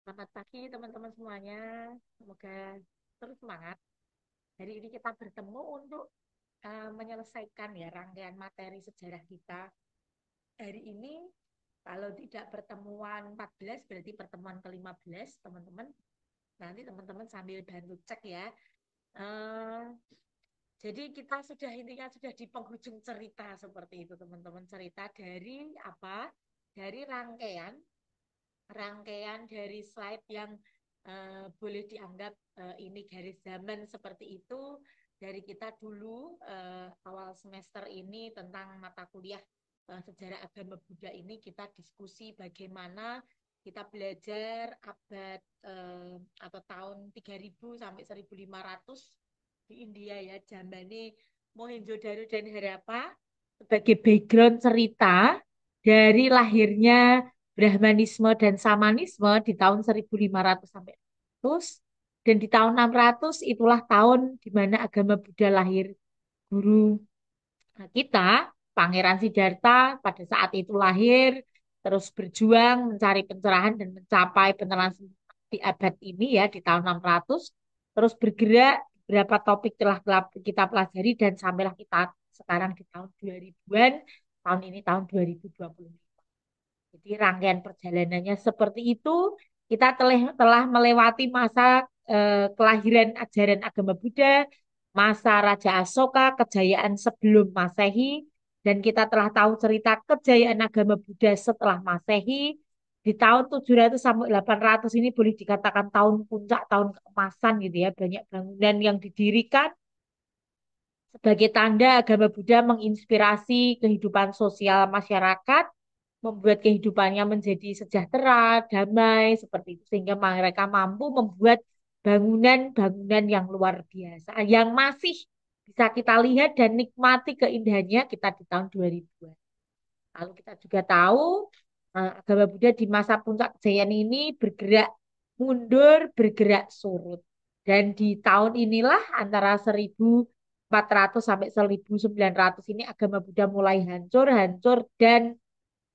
Selamat pagi teman-teman semuanya. Semoga terus semangat. Hari ini kita bertemu untuk menyelesaikan ya rangkaian materi sejarah kita. Hari ini kalau tidak pertemuan 14 berarti pertemuan ke-15 teman-teman. Nanti teman-teman sambil bantu cek ya. Eh, jadi kita sudah intinya sudah di penghujung cerita seperti itu teman-teman. Cerita dari apa? Dari rangkaian rangkaian dari slide yang boleh dianggap ini garis zaman seperti itu dari kita dulu awal semester ini tentang mata kuliah sejarah agama Buddha ini kita diskusi bagaimana kita belajar abad atau tahun 3000 sampai 1500 di India ya Jambane Mohenjo-daro dan Harappa sebagai background cerita dari lahirnya Brahmanisme dan Samanisme di tahun 1500 sampai 600 dan di tahun 600 itulah tahun di mana agama Buddha lahir. Guru kita, Pangeran Siddhartha pada saat itu lahir, terus berjuang mencari pencerahan dan mencapai penerangan di abad ini ya di tahun 600, terus bergerak beberapa topik telah kita pelajari dan sampailah kita sekarang di tahun 2000-an, tahun ini tahun 2025. Jadi rangkaian perjalanannya seperti itu. Kita telah melewati masa kelahiran ajaran agama Buddha, masa Raja Asoka, kejayaan sebelum Masehi, dan kita telah tahu cerita kejayaan agama Buddha setelah Masehi. Di tahun 700 sampai 800 ini boleh dikatakan tahun puncak, tahun keemasan gitu ya. Banyak bangunan yang didirikan sebagai tanda agama Buddha menginspirasi kehidupan sosial masyarakat, membuat kehidupannya menjadi sejahtera, damai, seperti itu. Sehingga mereka mampu membuat bangunan-bangunan yang luar biasa, yang masih bisa kita lihat dan nikmati keindahannya kita di tahun 2000-an. Lalu kita juga tahu agama Buddha di masa puncak kejayaan ini bergerak mundur, bergerak surut. Dan di tahun inilah antara 1400 sampai 1900 ini agama Buddha mulai hancur, hancur dan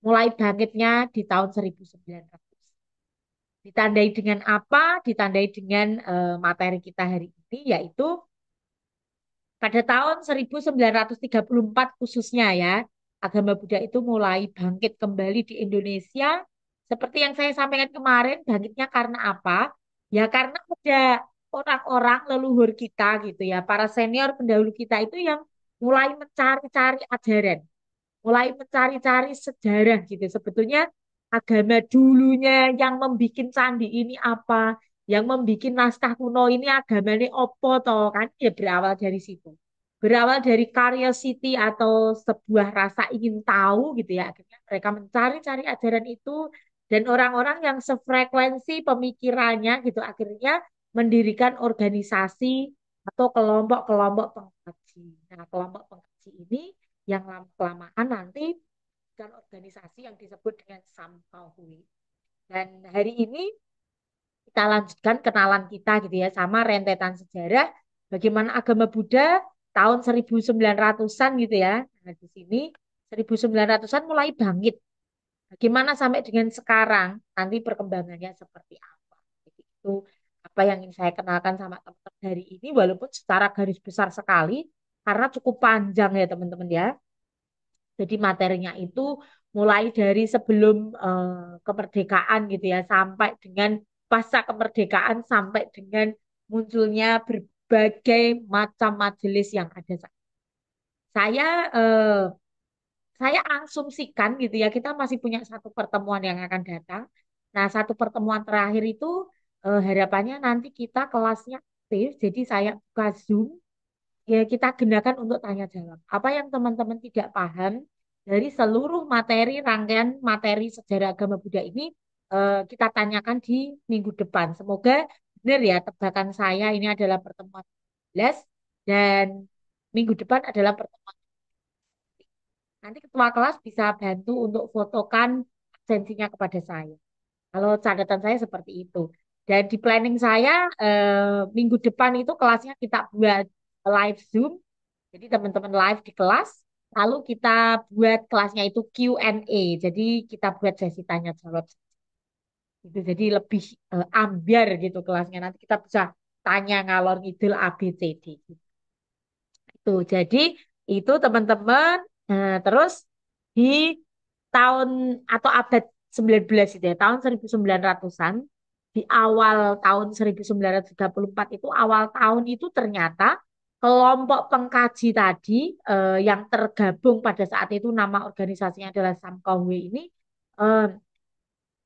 mulai bangkitnya di tahun 1900. Ditandai dengan apa? Ditandai dengan materi kita hari ini, yaitu pada tahun 1934 khususnya ya, agama Buddha itu mulai bangkit kembali di Indonesia. Seperti yang saya sampaikan kemarin, bangkitnya karena apa? Ya karena ada orang-orang leluhur kita gitu ya, para senior pendahulu kita itu yang mulai mencari-cari ajaran, mulai mencari-cari sejarah gitu. Sebetulnya agama dulunya yang membuat candi ini apa, yang membuat naskah kuno ini agamanya opo toh kan ya berawal dari situ. Berawal dari curiosity atau sebuah rasa ingin tahu gitu ya. Akhirnya mereka mencari-cari ajaran itu dan orang-orang yang sefrekuensi pemikirannya gitu akhirnya mendirikan organisasi atau kelompok-kelompok pengkaji. Nah, kelompok pengkaji ini yang lama-kelamaan nanti dan organisasi yang disebut dengan Sampahui. Dan hari ini kita lanjutkan kenalan kita gitu ya sama rentetan sejarah bagaimana agama Buddha tahun 1900-an gitu ya. Nah, di sini 1900-an mulai bangkit. Bagaimana sampai dengan sekarang? Nanti perkembangannya seperti apa? Itu apa yang ingin saya kenalkan sama teman-teman hari ini walaupun secara garis besar sekali karena cukup panjang ya teman-teman ya. Jadi materinya itu mulai dari sebelum kemerdekaan gitu ya, sampai dengan pasca kemerdekaan, sampai dengan munculnya berbagai macam majelis yang ada. Saya eh, saya asumsikan gitu ya, kita masih punya satu pertemuan yang akan datang. Nah, satu pertemuan terakhir itu harapannya nanti kita kelasnya aktif, jadi saya buka Zoom ya kita gunakan untuk tanya jawab. Apa yang teman-teman tidak paham dari seluruh materi rangkaian materi sejarah agama Buddha ini kita tanyakan di minggu depan. Semoga benar ya tebakan saya ini adalah pertemuan 11 dan minggu depan adalah pertemuan. Nanti ketua kelas bisa bantu untuk fotokan absensinya kepada saya. Kalau catatan saya seperti itu. Dan di planning saya minggu depan itu kelasnya kita buat live Zoom. Jadi teman-teman live di kelas, lalu kita buat kelasnya itu Q&A. Jadi kita buat sesi tanya jawab. Gitu. Jadi lebih ambiar gitu kelasnya. Nanti kita bisa tanya ngalor ngidul A B C D. Itu. Jadi itu teman-teman. Terus di tahun atau abad 19 itu ya, tahun 1900-an, di awal tahun 1934 itu, awal tahun itu ternyata kelompok pengkaji tadi yang tergabung pada saat itu nama organisasinya adalah Samkohwe ini eh,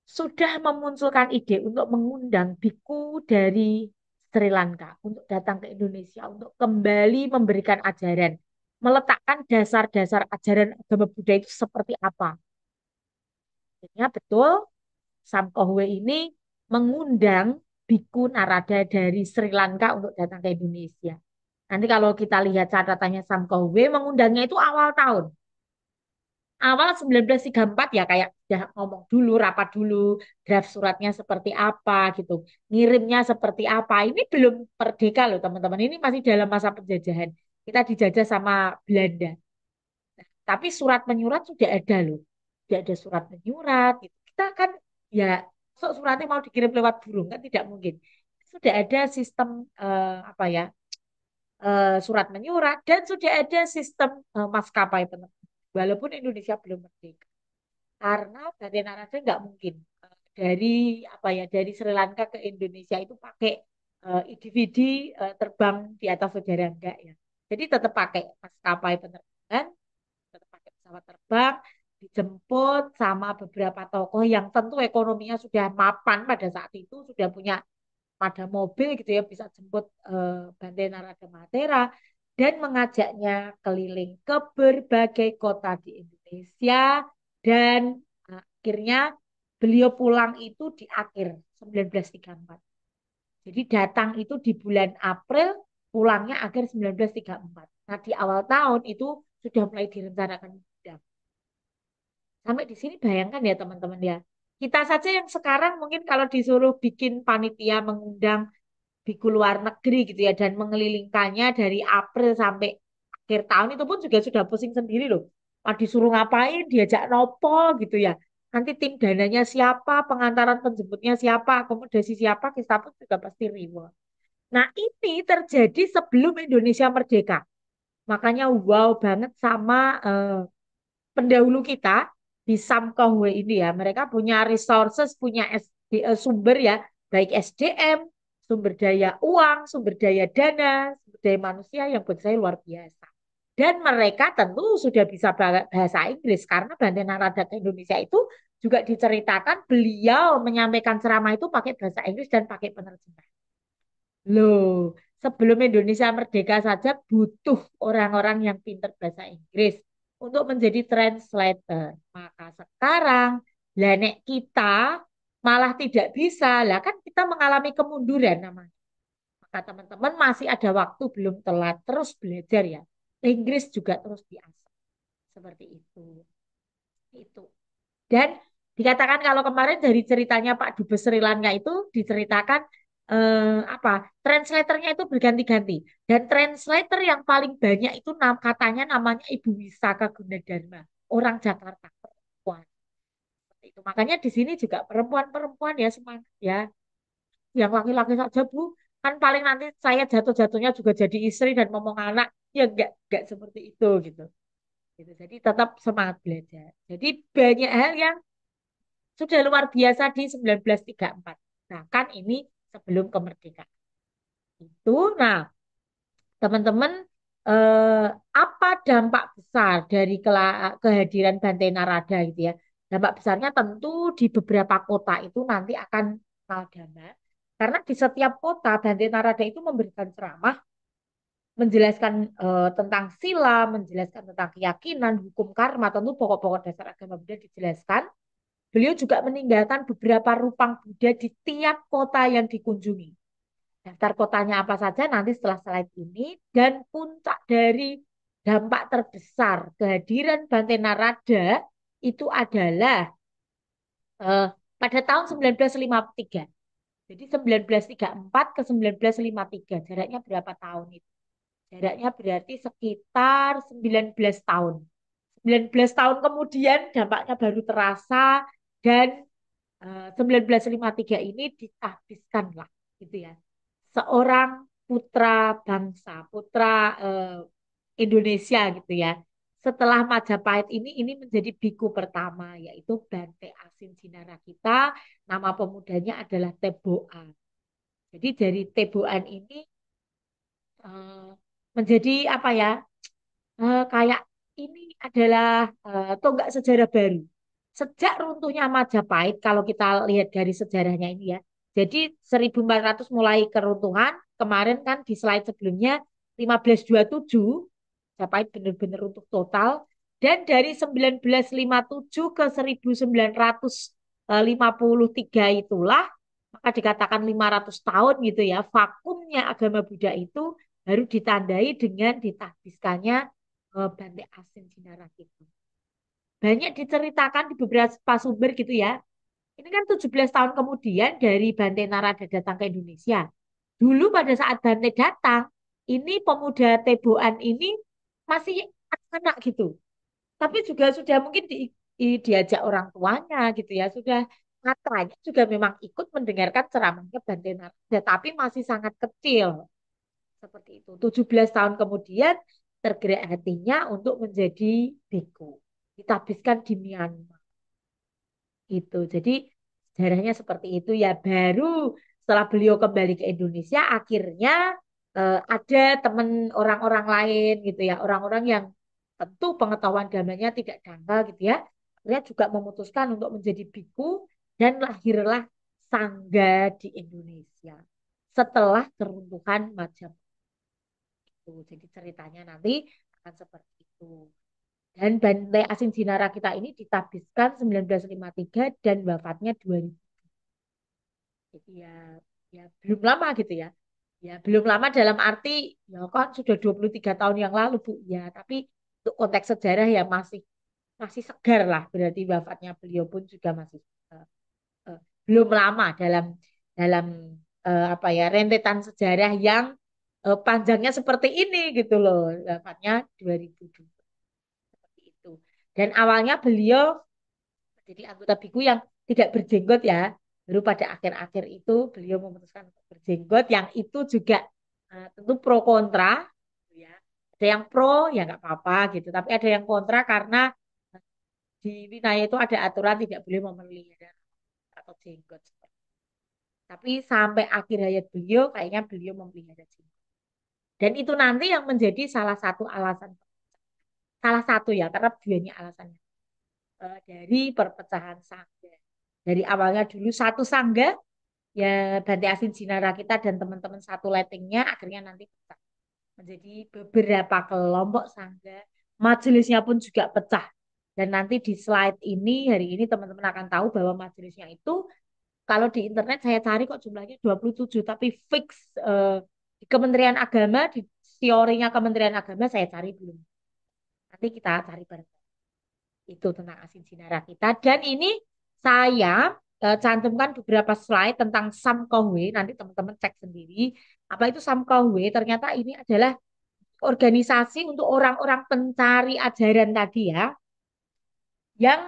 sudah memunculkan ide untuk mengundang biku dari Sri Lanka untuk datang ke Indonesia untuk kembali memberikan ajaran, meletakkan dasar-dasar ajaran agama Buddha itu seperti apa. Akhirnya betul Sam Kohwe ini mengundang biku Narada dari Sri Lanka untuk datang ke Indonesia. Nanti kalau kita lihat catatannya Sam Kohwe mengundangnya itu awal tahun. Awal 1934 ya kayak udah ngomong dulu, rapat dulu, draft suratnya seperti apa gitu. Ngirimnya seperti apa. Ini belum merdeka loh teman-teman. Ini masih dalam masa penjajahan. Kita dijajah sama Belanda. Tapi surat menyurat sudah ada loh. Sudah ada surat menyurat gitu. Kita kan ya suratnya mau dikirim lewat burung kan tidak mungkin. Sudah ada sistem apa ya? Surat menyurat dan sudah ada sistem maskapai penerbangan. Walaupun Indonesia belum merdeka. Karena Bante Narada nggak mungkin dari apa ya dari Sri Lanka ke Indonesia itu pakai individu terbang di atas udara enggak ya. Jadi tetap pakai maskapai penerbangan, tetap pakai pesawat terbang, dijemput sama beberapa tokoh yang tentu ekonominya sudah mapan pada saat itu, sudah punya pada mobil gitu ya, bisa jemput Bante Narada Matera dan mengajaknya keliling ke berbagai kota di Indonesia dan akhirnya beliau pulang itu di akhir 1934. Jadi datang itu di bulan April, pulangnya akhir 1934. Nah, di awal tahun itu sudah mulai direncanakan. Sampai di sini bayangkan ya teman-teman ya. Kita saja yang sekarang mungkin kalau disuruh bikin panitia mengundang biku luar negeri gitu ya dan mengelilingkannya dari April sampai akhir tahun itu pun juga sudah pusing sendiri loh. Disuruh ngapain, diajak nopo gitu ya. Nanti tim dananya siapa, pengantaran penjemputnya siapa, akomodasi siapa, kita pun juga pasti reward. Nah ini terjadi sebelum Indonesia merdeka. Makanya wow banget sama pendahulu kita di Samkohwe ini ya. Mereka punya resources, punya sumber ya, baik SDM, sumber daya uang, sumber daya dana, sumber daya manusia yang buat saya luar biasa. Dan mereka tentu sudah bisa bahasa Inggris karena Bante Narada ke Indonesia itu juga diceritakan beliau menyampaikan ceramah itu pakai bahasa Inggris dan pakai penerjemah. Loh, sebelum Indonesia merdeka saja butuh orang-orang yang pintar bahasa Inggris untuk menjadi translator. Maka sekarang, lah nek kita malah tidak bisa, lah kan kita mengalami kemunduran namanya. Maka teman-teman masih ada waktu belum telat, terus belajar ya. Inggris juga terus diasah. Seperti itu. Itu. Dan dikatakan kalau kemarin dari ceritanya Pak Dubes Sri Lanka itu diceritakan apa translatornya itu berganti-ganti dan translator yang paling banyak itu katanya namanya Ibu Wisaka Gunadarma, orang Jakarta, perempuan. Seperti itu. Makanya di sini juga perempuan-perempuan ya semangat ya. Yang laki-laki saja Bu, kan paling nanti saya jatuh-jatuhnya juga jadi istri dan ngomong anak, ya enggak seperti itu gitu. Gitu. Jadi tetap semangat belajar. Jadi banyak hal yang sudah luar biasa di 1934. Nah, kan ini sebelum kemerdekaan. Itu, nah, teman-teman, eh, apa dampak besar dari kehadiran Bante Narada gitu ya? Dampak besarnya tentu di beberapa kota itu nanti akan kenal dhamma. Karena di setiap kota Bante Narada itu memberikan ceramah, menjelaskan tentang sila, menjelaskan tentang keyakinan, hukum karma, tentu pokok-pokok dasar agama Buddha dijelaskan. Beliau juga meninggalkan beberapa rupang Buddha di tiap kota yang dikunjungi. Daftar kotanya apa saja nanti setelah slide ini. Dan puncak dari dampak terbesar kehadiran Bante Narada itu adalah eh, pada tahun 1953. Jadi 1934 ke 1953. Jaraknya berapa tahun itu? Jaraknya berarti sekitar 19 tahun. 19 tahun kemudian dampaknya baru terasa dan 1953 ini ditahbiskan lah gitu ya. Seorang putra bangsa, putra Indonesia gitu ya. Setelah Majapahit ini menjadi biku pertama yaitu Bante Asin Sinarakita, nama pemudanya adalah Teboan. Jadi dari Teboan ini eh, menjadi apa ya? Kayak ini adalah tonggak sejarah baru. Sejak runtuhnya Majapahit, kalau kita lihat dari sejarahnya ini ya. Jadi 1400 mulai keruntuhan, kemarin kan di slide sebelumnya 1527, Majapahit benar-benar runtuh total. Dan dari 1957 ke 1953 itulah, maka dikatakan 500 tahun gitu ya, vakumnya agama Buddha itu baru ditandai dengan ditahbiskannya Bante Asin Sinarakita. Banyak diceritakan di beberapa sumber gitu ya. Ini kan 17 tahun kemudian dari Bante Narada datang ke Indonesia. Dulu pada saat Bante datang, ini pemuda Teboan ini masih anak gitu. Tapi juga sudah mungkin diajak orang tuanya gitu ya. Sudah katanya juga memang ikut mendengarkan ceramahnya Bante Narada. Tapi masih sangat kecil. Seperti itu. 17 tahun kemudian tergerak hatinya untuk menjadi biku. Ditabiskan di Myanmar. Itu. Jadi sejarahnya seperti itu ya. Baru setelah beliau kembali ke Indonesia, akhirnya ada teman orang-orang lain gitu ya. Orang-orang yang tentu pengetahuan agamanya tidak dangkal gitu ya. Akhirnya juga memutuskan untuk menjadi biku dan lahirlah Sangga di Indonesia. Setelah keruntuhan Majapahit. Jadi ceritanya nanti akan seperti itu. Dan Bante Asin Jinara kita ini ditabiskan 1953 dan wafatnya 2000. Jadi ya belum lama gitu ya. Ya belum lama dalam arti ya kan sudah 23 tahun yang lalu Bu. Ya tapi untuk konteks sejarah ya masih segar lah. Berarti wafatnya beliau pun juga masih eh, belum lama dalam dalam apa ya rentetan sejarah yang panjangnya seperti ini gitu loh. Wafatnya 2002 seperti itu. Dan awalnya beliau jadi anggota BIKU yang tidak berjenggot ya. Baru pada akhir-akhir itu beliau memutuskan untuk berjenggot yang itu juga tentu pro kontra ya. Ada yang pro ya nggak apa-apa gitu, tapi ada yang kontra karena di wilayah itu ada aturan tidak boleh memelihara atau jenggot. Tapi sampai akhir hayat beliau kayaknya beliau memelihara jenggot. Dan itu nanti yang menjadi salah satu alasan, salah satu ya karena banyak alasannya dari perpecahan sangga. Dari awalnya dulu satu sangga, ya Bante Asin Jinara kita dan teman-teman satu lettingnya akhirnya nanti pecah menjadi beberapa kelompok sangga. Majelisnya pun juga pecah. Dan nanti di slide ini, hari ini teman-teman akan tahu bahwa majelisnya itu, kalau di internet saya cari kok jumlahnya 27, tapi fix di Kementerian Agama, di teorinya Kementerian Agama saya cari belum. Nanti kita cari bareng. Itu tentang asin sinara kita. Dan ini saya cantumkan beberapa slide tentang Samkohwe. Nanti teman-teman cek sendiri. Apa itu Samkohwe? Ternyata ini adalah organisasi untuk orang-orang pencari ajaran tadi ya. Yang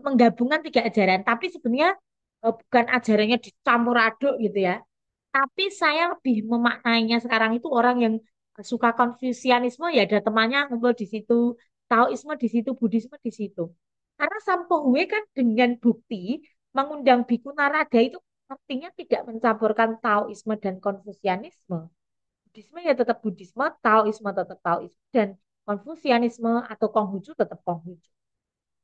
menggabungkan tiga ajaran. Tapi sebenarnya bukan ajarannya dicampur aduk gitu ya. Tapi saya lebih memaknainya sekarang itu orang yang suka Konfusianisme ya ada temannya ngumpul di situ, Taoisme di situ, Buddhisme di situ. Karena Sampohwe kan dengan bukti mengundang Bhikkhu Narada itu artinya tidak mencampurkan Taoisme dan Konfusianisme. Buddhisme ya tetap Buddhisme, Taoisme tetap Taoisme, dan Konfusianisme atau Konghucu tetap Konghucu.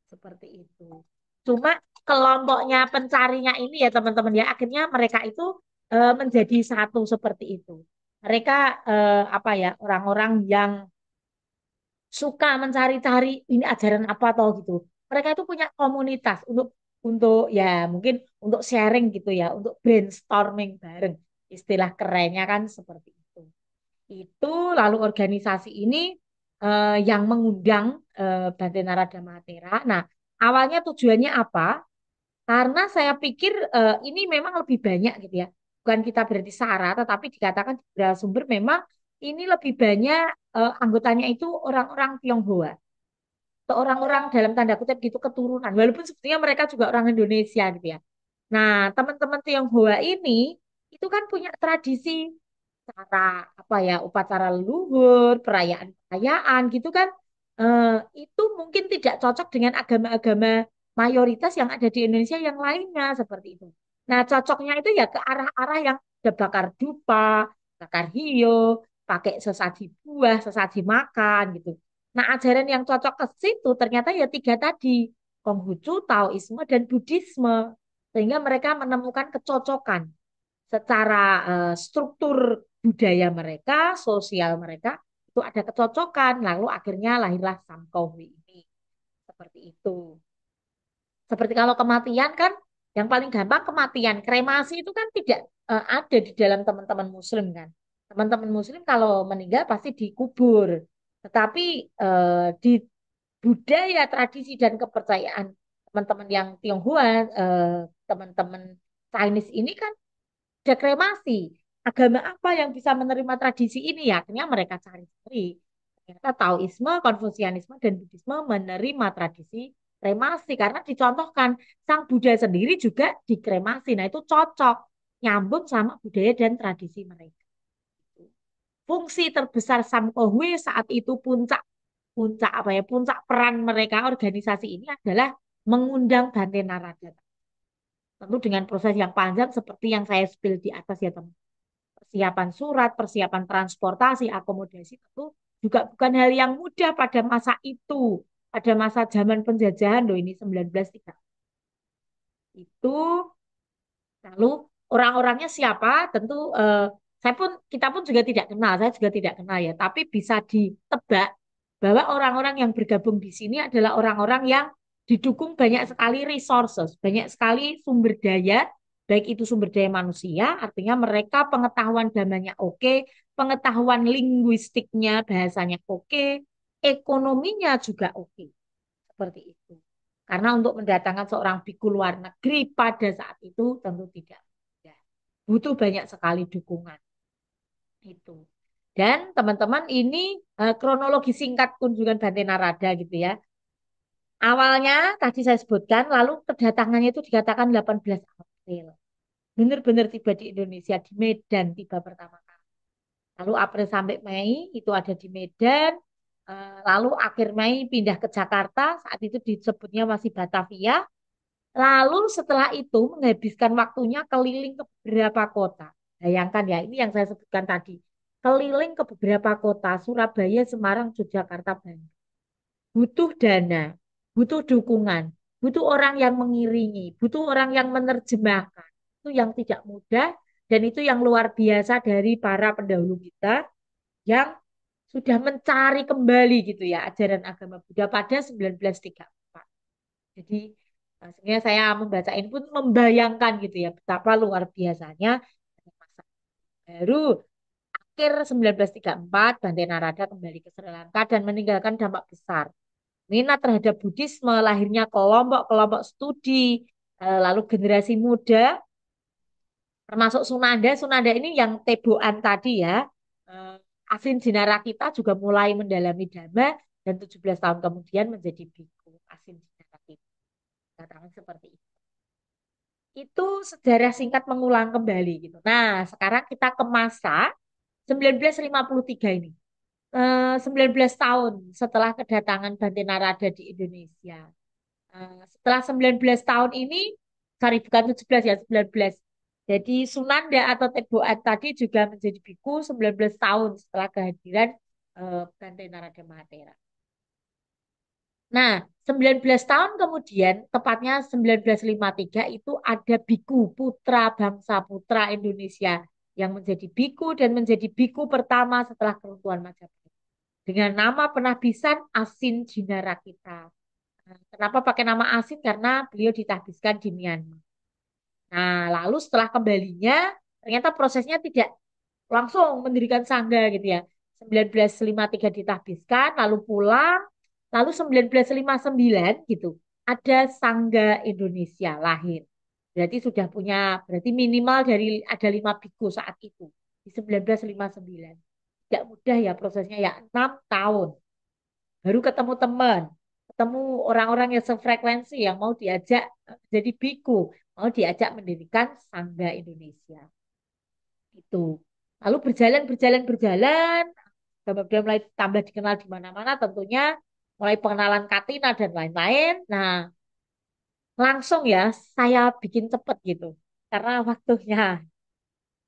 Seperti itu. Cuma kelompoknya pencarinya ini ya teman-teman ya akhirnya mereka itu menjadi satu seperti itu. Mereka apa ya orang-orang yang suka mencari-cari ini ajaran apa atau gitu. Mereka itu punya komunitas untuk ya mungkin untuk sharing gitu ya, untuk brainstorming bareng. Istilah kerennya kan seperti itu. Itu lalu organisasi ini yang mengundang Bante Narada Mahatera. Nah, awalnya tujuannya apa? Karena saya pikir ini memang lebih banyak gitu ya. Bukan kita berarti sara, tetapi dikatakan di beberapa sumber memang ini lebih banyak anggotanya itu orang-orang Tionghoa. Atau orang-orang dalam tanda kutip gitu keturunan. Walaupun sebetulnya mereka juga orang Indonesia gitu ya. Nah, teman-teman Tionghoa ini itu kan punya tradisi cara apa ya, upacara leluhur, perayaan-perayaan gitu kan. Eh, itu mungkin tidak cocok dengan agama-agama mayoritas yang ada di Indonesia yang lainnya seperti itu. Nah, cocoknya itu ya ke arah-arah yang ada bakar dupa, bakar hio, pakai sesaji buah, sesaji makan gitu. Nah, ajaran yang cocok ke situ ternyata ya tiga tadi, Konghucu, Taoisme, dan Buddhisme. Sehingga mereka menemukan kecocokan secara struktur budaya mereka, sosial mereka, itu ada kecocokan. Lalu akhirnya lahirlah Samkohwi ini. Seperti itu. Seperti kalau kematian kan, yang paling gampang kematian. Kremasi itu kan tidak ada di dalam teman-teman Muslim kan. Teman-teman Muslim kalau meninggal pasti dikubur. Tetapi di budaya, tradisi, dan kepercayaan teman-teman yang Tionghoa, teman-teman Chinese ini kan ada kremasi. Agama apa yang bisa menerima tradisi ini? Ya, akhirnya mereka cari-cari. Ternyata Taoisme, Konfusianisme, dan Buddhisme menerima tradisi kremasi karena dicontohkan Sang Buddha sendiri juga dikremasi. Nah, itu cocok nyambung sama budaya dan tradisi mereka. Fungsi terbesar Samkohwe saat itu puncak puncak apa ya puncak peran mereka organisasi ini adalah mengundang Bante Narada. Tentu dengan proses yang panjang seperti yang saya spill di atas ya teman. Persiapan surat, persiapan transportasi, akomodasi tentu juga bukan hal yang mudah pada masa itu. Pada masa zaman penjajahan loh ini 1930. Itu lalu orang-orangnya siapa? Tentu saya pun kita pun juga tidak kenal, saya juga tidak kenal ya, tapi bisa ditebak bahwa orang-orang yang bergabung di sini adalah orang-orang yang didukung banyak sekali resources, banyak sekali sumber daya, baik itu sumber daya manusia, artinya mereka pengetahuan damanya oke, pengetahuan linguistiknya, bahasanya oke, ekonominya juga oke, seperti itu. Karena untuk mendatangkan seorang biku luar negeri pada saat itu tentu tidak mudah. Butuh banyak sekali dukungan itu. Dan teman-teman ini kronologi singkat kunjungan Bante Narada gitu ya. Awalnya tadi saya sebutkan, lalu kedatangannya itu dikatakan 18 April. Benar-benar tiba di Indonesia, di Medan tiba pertama kali. Lalu April sampai Mei itu ada di Medan. Lalu akhir Mei pindah ke Jakarta, saat itu disebutnya masih Batavia. Lalu setelah itu menghabiskan waktunya keliling ke beberapa kota. Bayangkan ya, ini yang saya sebutkan tadi. Keliling ke beberapa kota, Surabaya, Semarang, Yogyakarta, Bandung. Butuh dana, butuh dukungan, butuh orang yang mengiringi, butuh orang yang menerjemahkan. Itu yang tidak mudah dan itu yang luar biasa dari para pendahulu kita yang sudah mencari kembali gitu ya ajaran agama Buddha pada 1934. Jadi sebenarnya saya membaca ini pun membayangkan gitu ya betapa luar biasanya masa baru akhir 1934 Bante Narada kembali ke Sri Lanka dan meninggalkan dampak besar. Minat terhadap Buddhisme, lahirnya kelompok-kelompok studi, lalu generasi muda, termasuk Sunanda. Sunanda ini yang Teboan tadi ya. Eh, Asin Jinarakita juga mulai mendalami Dhamma dan 17 tahun kemudian menjadi biku Asin Jinarakita. Katakan seperti itu. Itu sejarah singkat mengulang kembali gitu. Nah, sekarang kita ke masa 1953 ini. 19 tahun setelah kedatangan Bante Narada di Indonesia. Setelah 19 tahun ini, sorry bukan 17 ya, 19. Jadi Sunanda atau Teboan tadi juga menjadi biku 19 tahun setelah kehadiran Bante Narada Mahatera. Nah, 19 tahun kemudian, tepatnya 1953 itu ada biku putra bangsa putra Indonesia yang menjadi biku dan menjadi biku pertama setelah keruntuhan Majapahit. Dengan nama penabisan Asin Jinarakita. Nah, kenapa pakai nama Asin? Karena beliau ditahbiskan di Myanmar. Nah, lalu setelah kembalinya, ternyata prosesnya tidak langsung mendirikan sangga gitu ya. 1953 ditahbiskan, lalu pulang, lalu 1959 gitu. Ada Sangga Indonesia lahir. Berarti sudah punya, berarti minimal dari ada 5 biku saat itu. Di 1959. Tidak mudah ya prosesnya ya, 6 tahun. Baru ketemu teman, ketemu orang-orang yang sefrekuensi yang mau diajak jadi biku. mau diajak mendirikan Sangga Indonesia itu. Lalu berjalan, berjalan, berjalan, Gama mulai tambah dikenal di mana-mana tentunya, mulai pengenalan Katina dan lain-lain. Nah, langsung ya saya bikin cepet gitu karena waktunya.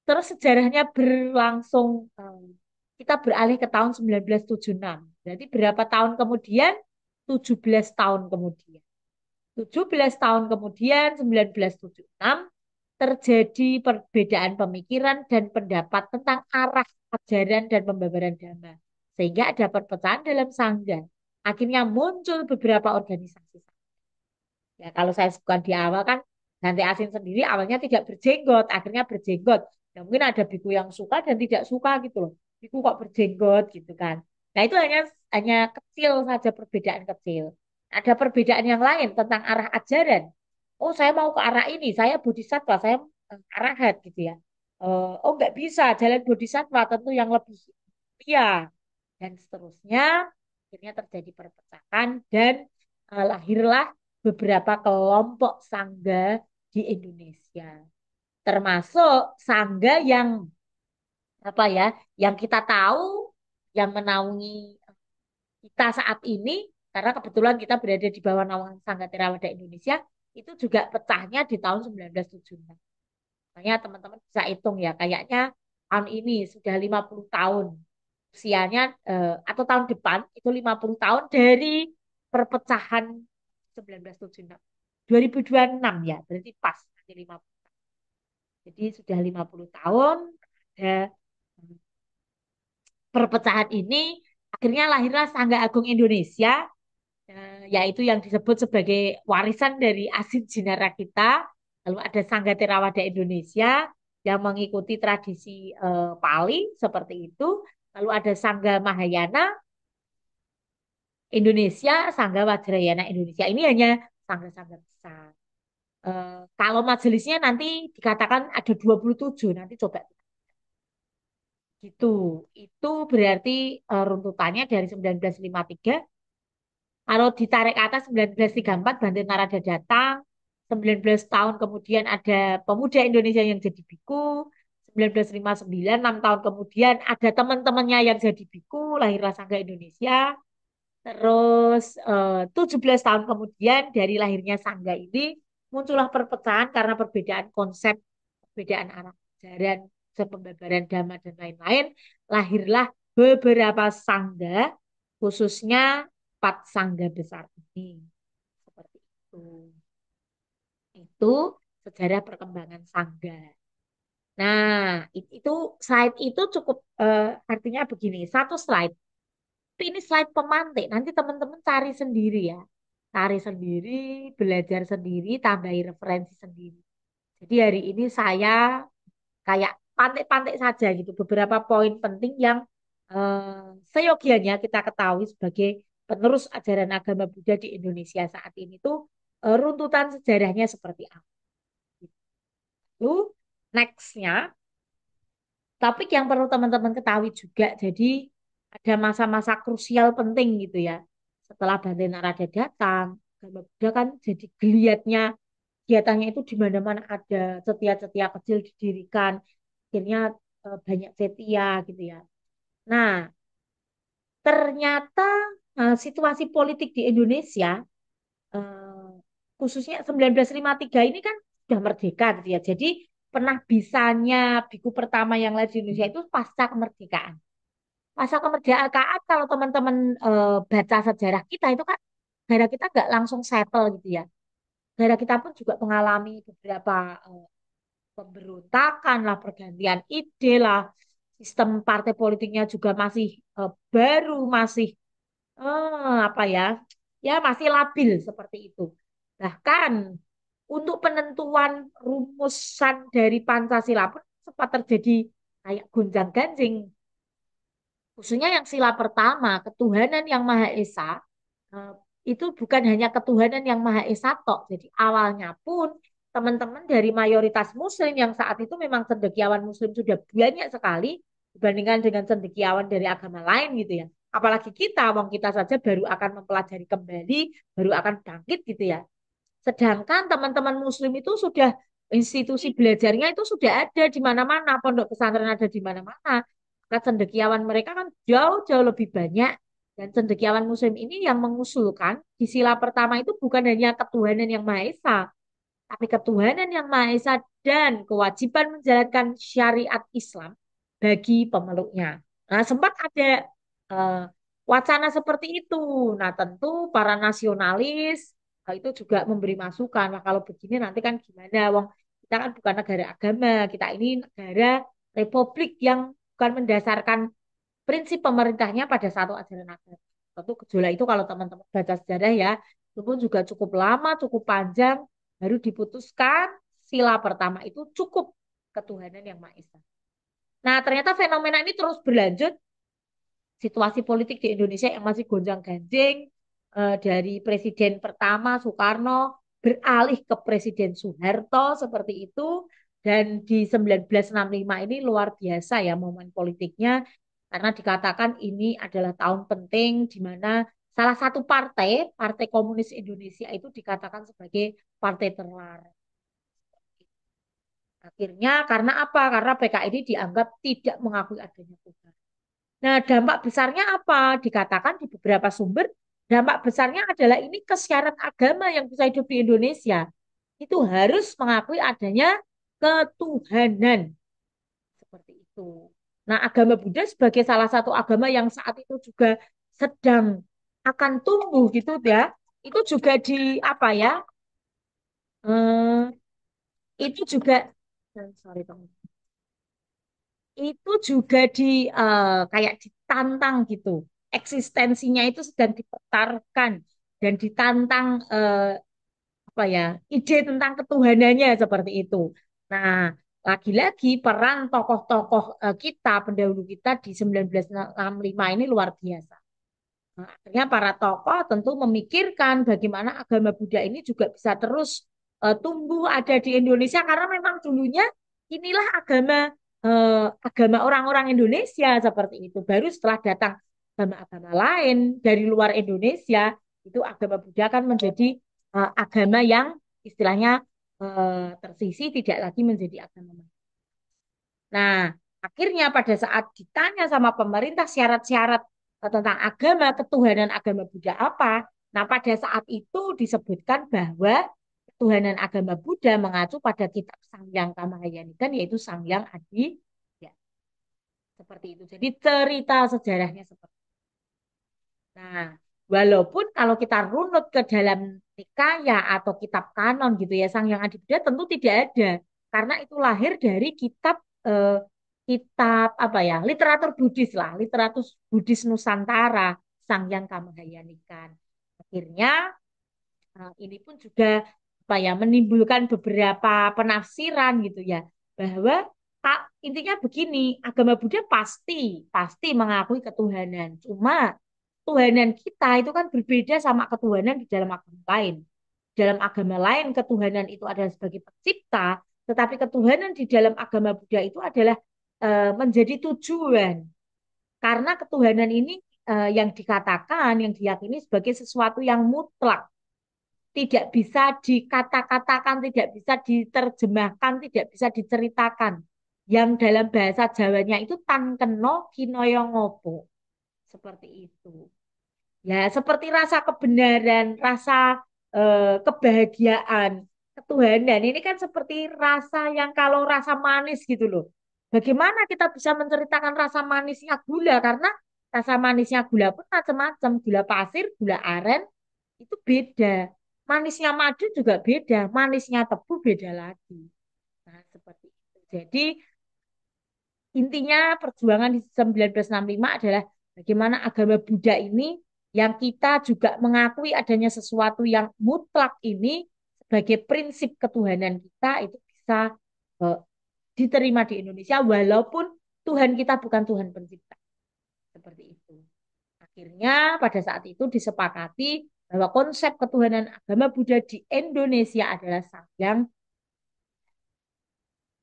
Terus sejarahnya berlangsung, kita beralih ke tahun 1976. Berarti berapa tahun kemudian? 17 tahun kemudian. 17 tahun kemudian, 1976, terjadi perbedaan pemikiran dan pendapat tentang arah ajaran dan pembabaran dhamma. Sehingga ada perpecahan dalam sangga. Akhirnya muncul beberapa organisasi. Ya, kalau saya sebutkan di awal kan Dante Asin sendiri awalnya tidak berjenggot, akhirnya berjenggot. Ya, mungkin ada biku yang suka dan tidak suka gitu loh. Biku kok berjenggot gitu kan. Nah, itu hanya kecil saja, perbedaan kecil. Ada perbedaan yang lain tentang arah ajaran. Oh, saya mau ke arah ini, saya bodhisattva, saya arahat gitu ya. Oh, nggak bisa, jalan bodhisattva tentu yang lebih mulia dan seterusnya. Akhirnya terjadi perpecahan dan lahirlah beberapa kelompok sangga di Indonesia. Termasuk sangga yang apa ya, yang kita tahu, yang menaungi kita saat ini, karena kebetulan kita berada di bawah naungan Sangga Theravada Indonesia, itu juga pecahnya di tahun 1976. Makanya teman-teman bisa hitung ya, kayaknya tahun ini sudah 50 tahun usianya, atau tahun depan itu 50 tahun dari perpecahan 1976. 2026 ya, berarti pas nanti 50. Jadi sudah 50 tahun ada perpecahan ini, akhirnya lahirlah Sangga Agung Indonesia, yaitu yang disebut sebagai warisan dari Asin Jinara kita. Lalu ada Sangga Theravada Indonesia yang mengikuti tradisi Pali seperti itu. Lalu ada Sangga Mahayana Indonesia, Sangga Wajrayana Indonesia. Ini hanya sangga-sangga besar. Kalau majelisnya nanti dikatakan ada 27, nanti coba gitu. Itu berarti runtutannya dari 1953. Kalau ditarik ke atas 1934 Bante Narada datang. 19 tahun kemudian ada pemuda Indonesia yang jadi biku. 1959, 6 tahun kemudian ada teman-temannya yang jadi biku, lahirlah Sangga Indonesia. Terus 17 tahun kemudian dari lahirnya Sangga ini muncullah perpecahan karena perbedaan konsep, perbedaan arah ajaran, pembabaran dhamma dan lain-lain. Lahirlah beberapa sangga, khususnya 4 sangga besar ini. Seperti itu. Itu sejarah perkembangan sangga. Nah, itu slide itu cukup, artinya begini, satu slide. Tapi ini slide pemantik. Nanti teman-teman cari sendiri ya. Cari sendiri, belajar sendiri, tambahi referensi sendiri. Jadi hari ini saya kayak pantik-pantik saja gitu. Beberapa poin penting yang seyogianya kita ketahui sebagai penerus ajaran agama Buddha di Indonesia saat ini tuh runtutan sejarahnya seperti apa. Lalu nextnya, topik yang perlu teman-teman ketahui juga. Jadi ada masa-masa krusial penting gitu ya. Setelah Bante Narada datang, Agama Buddha kan jadi geliatnya, kegiatannya itu di mana-mana ada, setia-setia kecil didirikan, akhirnya banyak setia gitu ya. Nah, ternyata situasi politik di Indonesia, eh, khususnya 1953 ini kan sudah merdeka gitu ya. Jadi pernah bisanya biku pertama yang lahir di Indonesia itu pasca kemerdekaan. Pasca kemerdekaan kalau teman-teman baca sejarah kita itu kan negara kita nggak langsung settle gitu ya. Negara kita pun juga mengalami beberapa pemberontakan lah, pergantian ide lah, sistem partai politiknya juga masih baru, masih apa ya, ya masih labil seperti itu. Bahkan untuk penentuan rumusan dari Pancasila pun sempat terjadi kayak gonjang-ganjing. Khususnya yang sila pertama, ketuhanan yang Maha Esa, eh, itu bukan hanya ketuhanan yang Maha Esa tok. Jadi awalnya pun teman-teman dari mayoritas Muslim yang saat itu memang cendekiawan Muslim sudah banyak sekali dibandingkan dengan cendekiawan dari agama lain gitu ya. Apalagi kita, wong kita saja baru akan mempelajari kembali, baru akan bangkit gitu ya. Sedangkan teman-teman Muslim itu sudah institusi belajarnya itu sudah ada di mana-mana, pondok pesantren ada di mana-mana. Maka cendekiawan mereka kan jauh-jauh lebih banyak dan cendekiawan Muslim ini yang mengusulkan di sila pertama itu bukan hanya ketuhanan yang Maha Esa, tapi ketuhanan yang Maha Esa dan kewajiban menjalankan syariat Islam bagi pemeluknya. Nah, sempat ada eh, wacana seperti itu. Nah, tentu para nasionalis itu juga memberi masukan. Nah, kalau begini nanti kan gimana? Wong kita kan bukan negara agama, kita ini negara republik yang bukan mendasarkan prinsip pemerintahnya pada satu ajaran agama. Tentu gejolak itu kalau teman-teman baca sejarah ya, itu pun juga cukup lama, cukup panjang, baru diputuskan sila pertama itu cukup ketuhanan yang Maha Esa. Nah, ternyata fenomena ini terus berlanjut, situasi politik di Indonesia yang masih gonjang-ganjing dari Presiden pertama Soekarno beralih ke Presiden Soeharto seperti itu, dan di 1965 ini luar biasa ya momen politiknya karena dikatakan ini adalah tahun penting di mana salah satu partai, Partai Komunis Indonesia itu dikatakan sebagai partai terlarang. Akhirnya karena apa? Karena PKI ini dianggap tidak mengakui adanya Tuhan. Nah, dampak besarnya apa? Dikatakan di beberapa sumber, dampak besarnya adalah ini kesyarat agama yang bisa hidup di Indonesia. Itu harus mengakui adanya ketuhanan. Seperti itu. Nah, agama Buddha sebagai salah satu agama yang saat itu juga sedang akan tumbuh gitu ya. Itu juga di apa ya? Eh, itu juga sorry, Bang. Itu juga kayak ditantang gitu. Eksistensinya itu sedang dipertaruhkan dan ditantang apa ya, ide tentang ketuhanannya seperti itu. Nah, lagi-lagi peran tokoh-tokoh kita, pendahulu kita di 1965 ini luar biasa. Nah, akhirnya para tokoh tentu memikirkan bagaimana agama Buddha ini juga bisa terus tumbuh ada di Indonesia karena memang dulunya inilah agama orang-orang Indonesia seperti itu. Baru setelah datang agama-agama lain dari luar Indonesia, itu agama Buddha kan menjadi agama yang istilahnya tersisi tidak lagi menjadi agama. Nah, akhirnya pada saat ditanya sama pemerintah syarat-syarat tentang agama, ketuhanan agama Buddha apa? Nah, pada saat itu disebutkan bahwa ketuhanan agama Buddha mengacu pada kitab Sangyang Kamahayanikan, yaitu Sangyang Adi. Ya, seperti itu. Jadi cerita sejarahnya seperti itu. Nah, walaupun kalau kita runut ke dalam Nikaya atau kitab kanon gitu ya, Sangyang Adi Buddha tentu tidak ada. Karena itu lahir dari eh, kitab apa ya, literatur Buddhis lah, literatur Buddhis Nusantara, Sangyang Kamahayanikan. Akhirnya ini pun juga apa ya menimbulkan beberapa penafsiran gitu ya bahwa intinya begini, agama Buddha pasti pasti mengakui ketuhanan. Cuma ketuhanan kita itu kan berbeda sama ketuhanan di dalam agama lain. Dalam agama lain ketuhanan itu adalah sebagai pencipta, tetapi ketuhanan di dalam agama Buddha itu adalah menjadi tujuan. Karena ketuhanan ini yang dikatakan, yang diyakini sebagai sesuatu yang mutlak, tidak bisa dikata-katakan, tidak bisa diterjemahkan, tidak bisa diceritakan. Yang dalam bahasa Jawanya itu tan keno kinoyo ngopo. Seperti itu. Ya, seperti rasa kebenaran, rasa kebahagiaan, ketuhanan. Ini kan seperti rasa yang kalau rasa manis gitu loh. Bagaimana kita bisa menceritakan rasa manisnya gula? Karena rasa manisnya gula pun macam-macam. Gula pasir, gula aren, itu beda. Manisnya madu juga beda. Manisnya tebu beda lagi. Nah, seperti itu. Jadi, intinya perjuangan di 1965 adalah bagaimana agama Buddha ini yang kita juga mengakui adanya sesuatu yang mutlak ini sebagai prinsip ketuhanan kita itu bisa eh, diterima di Indonesia walaupun Tuhan kita bukan Tuhan pencipta. Seperti itu. Akhirnya pada saat itu disepakati bahwa konsep ketuhanan agama Buddha di Indonesia adalah Sangyang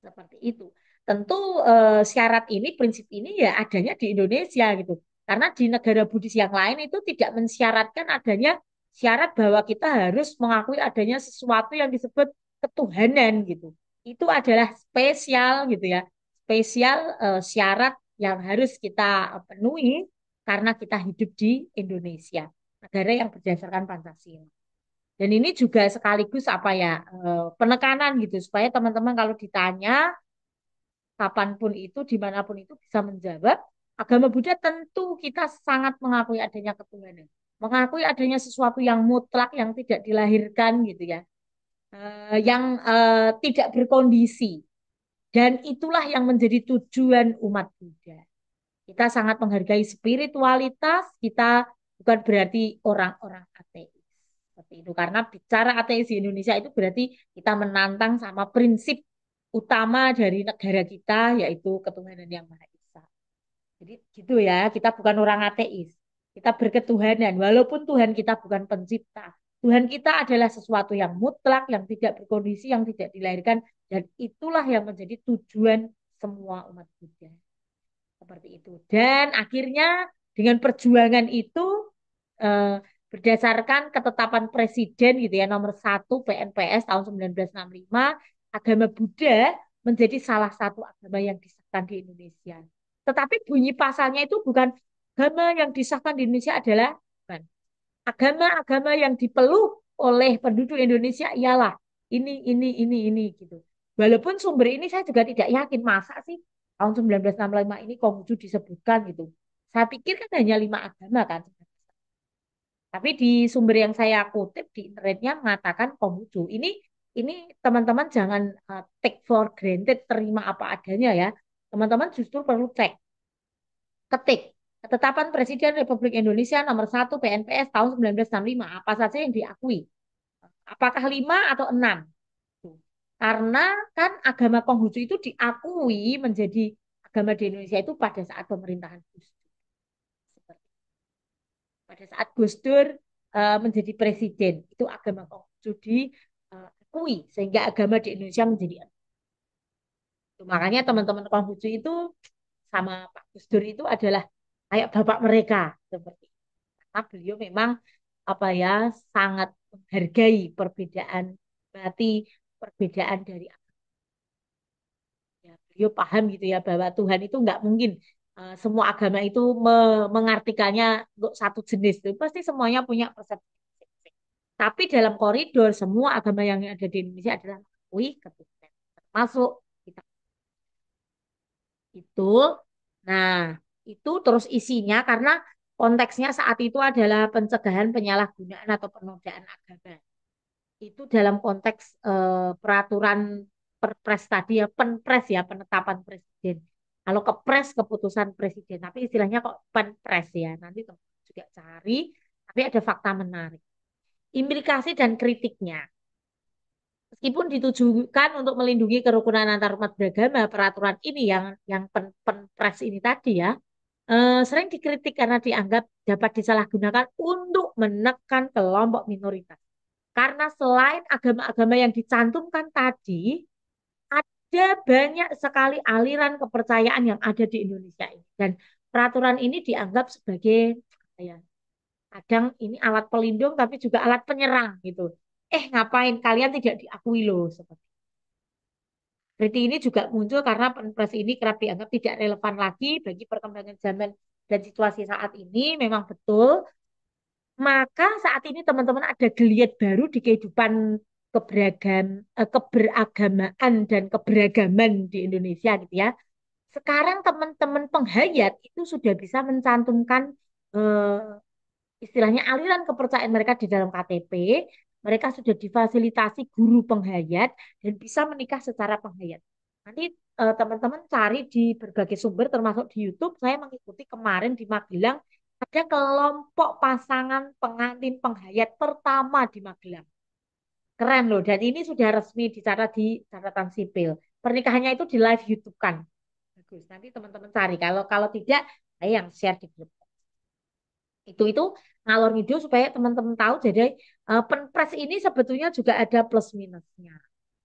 seperti itu. Tentu syarat ini, prinsip ini ya adanya di Indonesia gitu. Karena di negara Buddhis yang lain itu tidak mensyaratkan adanya syarat bahwa kita harus mengakui adanya sesuatu yang disebut ketuhanan gitu. Itu adalah spesial gitu ya. Spesial syarat yang harus kita penuhi karena kita hidup di Indonesia, negara yang berdasarkan Pancasila. Dan ini juga sekaligus apa ya penekanan gitu supaya teman-teman kalau ditanya kapanpun itu, dimanapun itu bisa menjawab. Agama Buddha tentu kita sangat mengakui adanya ketuhanan, mengakui adanya sesuatu yang mutlak yang tidak dilahirkan gitu ya, yang tidak berkondisi. Dan itulah yang menjadi tujuan umat Buddha. Kita sangat menghargai spiritualitas, kita bukan berarti orang-orang ateis. Seperti itu. Karena bicara ateis di Indonesia itu berarti kita menantang sama prinsip utama dari negara kita, yaitu ketuhanan yang Maha Esa. Jadi gitu ya, kita bukan orang ateis. Kita berketuhanan, walaupun Tuhan kita bukan pencipta. Tuhan kita adalah sesuatu yang mutlak, yang tidak berkondisi, yang tidak dilahirkan. Dan itulah yang menjadi tujuan semua umat Buddha. Seperti itu. Dan akhirnya dengan perjuangan itu eh, berdasarkan ketetapan Presiden gitu ya nomor 1 PNPS tahun 1965, agama Buddha menjadi salah satu agama yang disahkan di Indonesia. Tetapi bunyi pasalnya itu bukan agama yang disahkan di Indonesia adalah bukan. Agama-agama yang dipeluk oleh penduduk Indonesia ialah ini gitu. Walaupun sumber ini saya juga tidak yakin masa sih tahun 1965 ini Konghucu disebutkan gitu. Saya pikir kan hanya 5 agama kan. Tapi di sumber yang saya kutip di internetnya mengatakan Konghucu. Ini teman-teman jangan take for granted terima apa adanya ya. Teman-teman justru perlu cek, ketik. Ketetapan Presiden Republik Indonesia nomor 1 PNPS tahun 1965. Apa saja yang diakui? Apakah 5 atau 6? Karena kan agama Konghucu itu diakui menjadi agama di Indonesia itu pada saat pemerintahan Gus Dur. Pada saat Gus Dur menjadi presiden, itu agama Konghucu diakui sehingga agama di Indonesia menjadi itu. Makanya teman-teman Konghucu itu sama Pak Gus Dur itu adalah kayak bapak mereka seperti itu. Karena beliau memang apa ya sangat menghargai perbedaan berarti perbedaan dari ya, beliau paham gitu ya bahwa Tuhan itu nggak mungkin semua agama itu mengartikannya untuk satu jenis itu pasti semuanya punya persepsi. Tapi dalam koridor semua agama yang ada di Indonesia adalah mengakui ketuhanan termasuk kita itu. Nah, itu terus isinya karena konteksnya saat itu adalah pencegahan penyalahgunaan atau penodaan agama. Itu dalam konteks peraturan perpres tadi ya, penpres ya, penetapan presiden. Kalau kepres keputusan presiden, tapi istilahnya kok penpres ya. Nanti teman juga cari, tapi ada fakta menarik. Implikasi dan kritiknya. Meskipun ditujukan untuk melindungi kerukunan antar umat beragama, peraturan ini yang penpres ini tadi ya, sering dikritik karena dianggap dapat disalahgunakan untuk menekan kelompok minoritas. Karena selain agama-agama yang dicantumkan tadi, ada banyak sekali aliran kepercayaan yang ada di Indonesia ini. Dan peraturan ini dianggap sebagai ya, kadang ini alat pelindung tapi juga alat penyerang gitu. Ngapain kalian tidak diakui loh seperti. Berarti ini juga muncul karena Perpres ini kerap dianggap tidak relevan lagi bagi perkembangan zaman dan situasi saat ini. Memang betul. Maka saat ini teman-teman ada geliat baru di kehidupan keberagamaan dan keberagaman di Indonesia gitu ya. Sekarang teman-teman penghayat itu sudah bisa mencantumkan istilahnya aliran kepercayaan mereka di dalam KTP. Mereka sudah difasilitasi guru penghayat dan bisa menikah secara penghayat. Nanti teman-teman cari di berbagai sumber termasuk di YouTube. Saya mengikuti kemarin di Magelang ada kelompok pasangan pengantin penghayat pertama di Magelang. Keren loh. Dan ini sudah resmi dicatat di catatan sipil. Pernikahannya itu di live YouTube kan. Bagus. Nanti teman-teman cari. Kalau kalau tidak, saya yang share di grup. Itu ngalor ngidul supaya teman-teman tahu. Jadi penpres ini sebetulnya juga ada plus minusnya.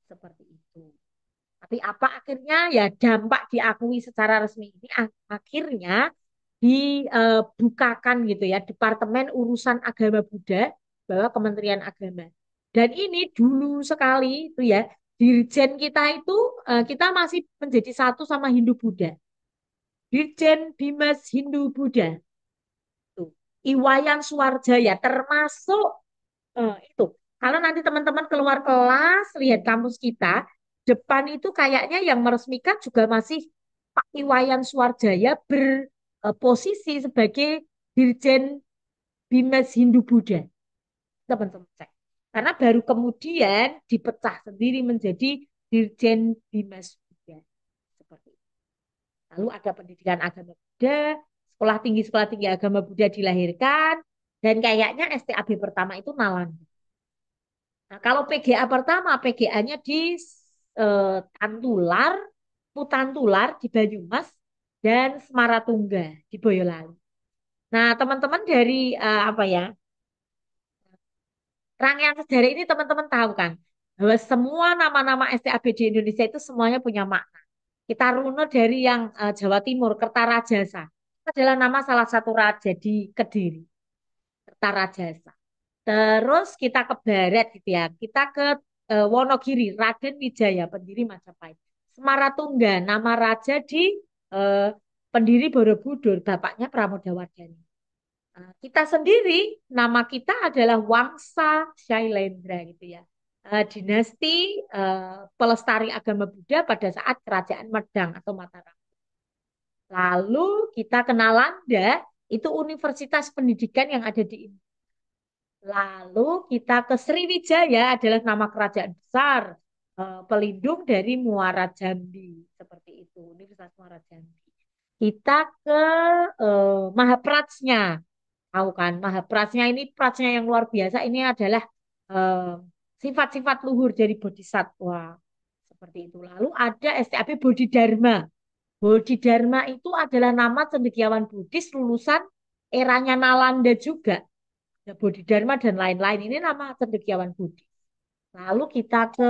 Seperti itu. Tapi apa akhirnya ya dampak diakui secara resmi ini akhirnya dibukakan gitu ya Departemen Urusan Agama Buddha bawah Kementerian Agama. Dan ini dulu sekali itu ya, Dirjen kita itu kita masih menjadi satu sama Hindu Buddha. Dirjen Bimas Hindu Buddha. Tuh. Iwayan Suwarjaya termasuk itu. Kalau nanti teman-teman keluar kelas, lihat kampus kita, depan itu kayaknya yang meresmikan juga masih Pak Iwayan Suwarjaya berposisi sebagai Dirjen Bimas Hindu Buddha. Teman-teman cek. Karena baru kemudian dipecah sendiri menjadi Dirjen Bimas Buddha. Seperti itu. Lalu ada pendidikan agama Buddha, sekolah tinggi agama Buddha dilahirkan, dan kayaknya STAB pertama itu Nalanda. Nah, kalau PGA pertama, PGA-nya di Tantular, Putantular di Banyumas, dan Semaratungga di Boyolali. Nah, teman-teman dari apa ya, rangkaian sejarah ini teman-teman tahu kan, bahwa semua nama-nama STAB di Indonesia itu semuanya punya makna. Kita runut dari yang Jawa Timur, Kertarajasa. Itu adalah nama salah satu raja di Kediri, Kertarajasa. Terus kita ke barat gitu ya. Kita ke Wonogiri, Raden Wijaya, pendiri Majapahit. Semaratungga, nama raja di eh, pendiri Borobudur, bapaknya Pramodawardhani. Kita sendiri, nama kita adalah Wangsa Shailendra gitu ya. Dinasti pelestari agama Buddha pada saat kerajaan Medang atau Mataram. Lalu kita ke Nalanda, itu universitas pendidikan yang ada di India. Lalu kita ke Sriwijaya adalah nama kerajaan besar, pelindung dari Muara Jambi. Seperti itu, Universitas Muara Jambi. Kita ke Mahaprajna. Tahu kan, Mahaprajna ini prajna yang luar biasa. Ini adalah eh, sifat-sifat luhur dari Bodhisattva. Seperti itu. Lalu ada STAB Bodhidharma. Bodhidharma itu adalah nama cendekiawan Buddhis lulusan eranya Nalanda juga. Ada Bodhidharma dan lain-lain. Ini nama cendekiawan Buddhis. Lalu kita ke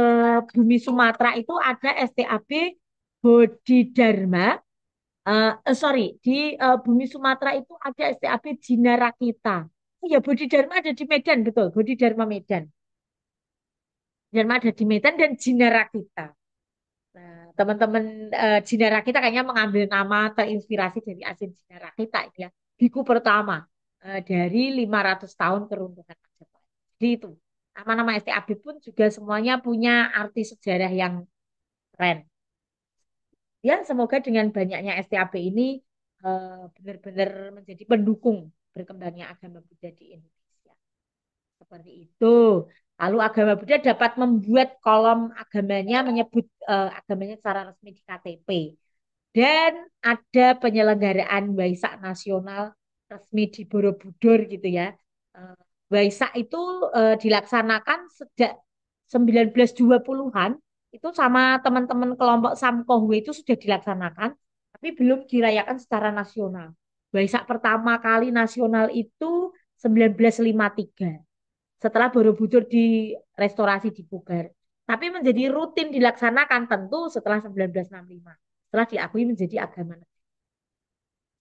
Bumi Sumatera itu ada STAB Bodhidharma. Sorry, di Bumi Sumatera itu ada STAB Jinarakita. Oh ya, Bodhidharma ada di Medan, betul. Bodhidharma Medan. Dharma ada di Medan dan Jinarakita. Nah, teman-teman Jinarakita kayaknya mengambil nama terinspirasi dari Asin Jinarakita ya. Biku pertama dari 500 tahun keruntuhan Majapahit. Jadi itu. Nama-nama STAB pun juga semuanya punya arti sejarah yang keren. Ya, semoga dengan banyaknya STAB ini benar-benar menjadi pendukung berkembangnya agama Buddha di Indonesia. Seperti itu. Lalu agama Buddha dapat membuat kolom agamanya menyebut agamanya secara resmi di KTP. Dan ada penyelenggaraan Waisak nasional resmi di Borobudur gitu ya. Eh, Waisak itu dilaksanakan sejak 1920-an itu sama teman-teman kelompok Samkohwe itu sudah dilaksanakan, tapi belum dirayakan secara nasional. Waisak pertama kali nasional itu 1953 setelah Borobudur direstorasi dipugar. Tapi menjadi rutin dilaksanakan tentu setelah 1965. Setelah diakui menjadi agama negara.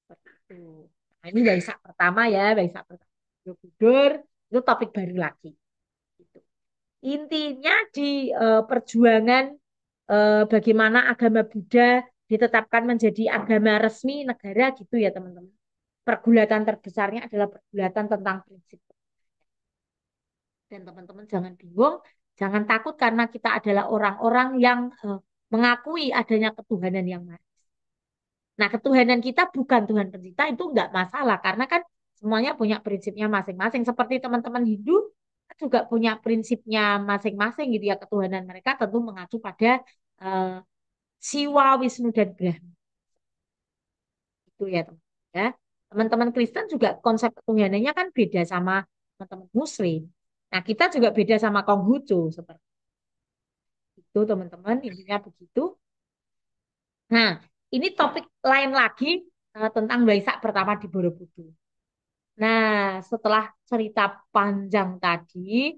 Seperti itu. Nah, ini Waisak pertama ya, Waisak pertama. Borobudur itu topik baru lagi. Gitu. Intinya di perjuangan bagaimana agama Buddha ditetapkan menjadi agama resmi negara gitu ya teman-teman. Pergulatan terbesarnya adalah pergulatan tentang prinsip. Dan teman-teman jangan bingung, jangan takut karena kita adalah orang-orang yang mengakui adanya ketuhanan yang maha. Nah, ketuhanan kita bukan Tuhan pencipta itu enggak masalah karena kan semuanya punya prinsipnya masing-masing. Seperti teman-teman Hindu juga punya prinsipnya masing-masing gitu ya ketuhanan mereka tentu mengacu pada eh, Siwa, Wisnu dan Brahma. Itu ya teman. Ya. Teman-teman Kristen juga konsep ketuhanannya kan beda sama teman-teman Muslim. Nah, kita juga beda sama Konghucu seperti itu teman-teman, intinya begitu. Nah, ini topik lain lagi tentang Waisak pertama di Borobudur. Nah, setelah cerita panjang tadi,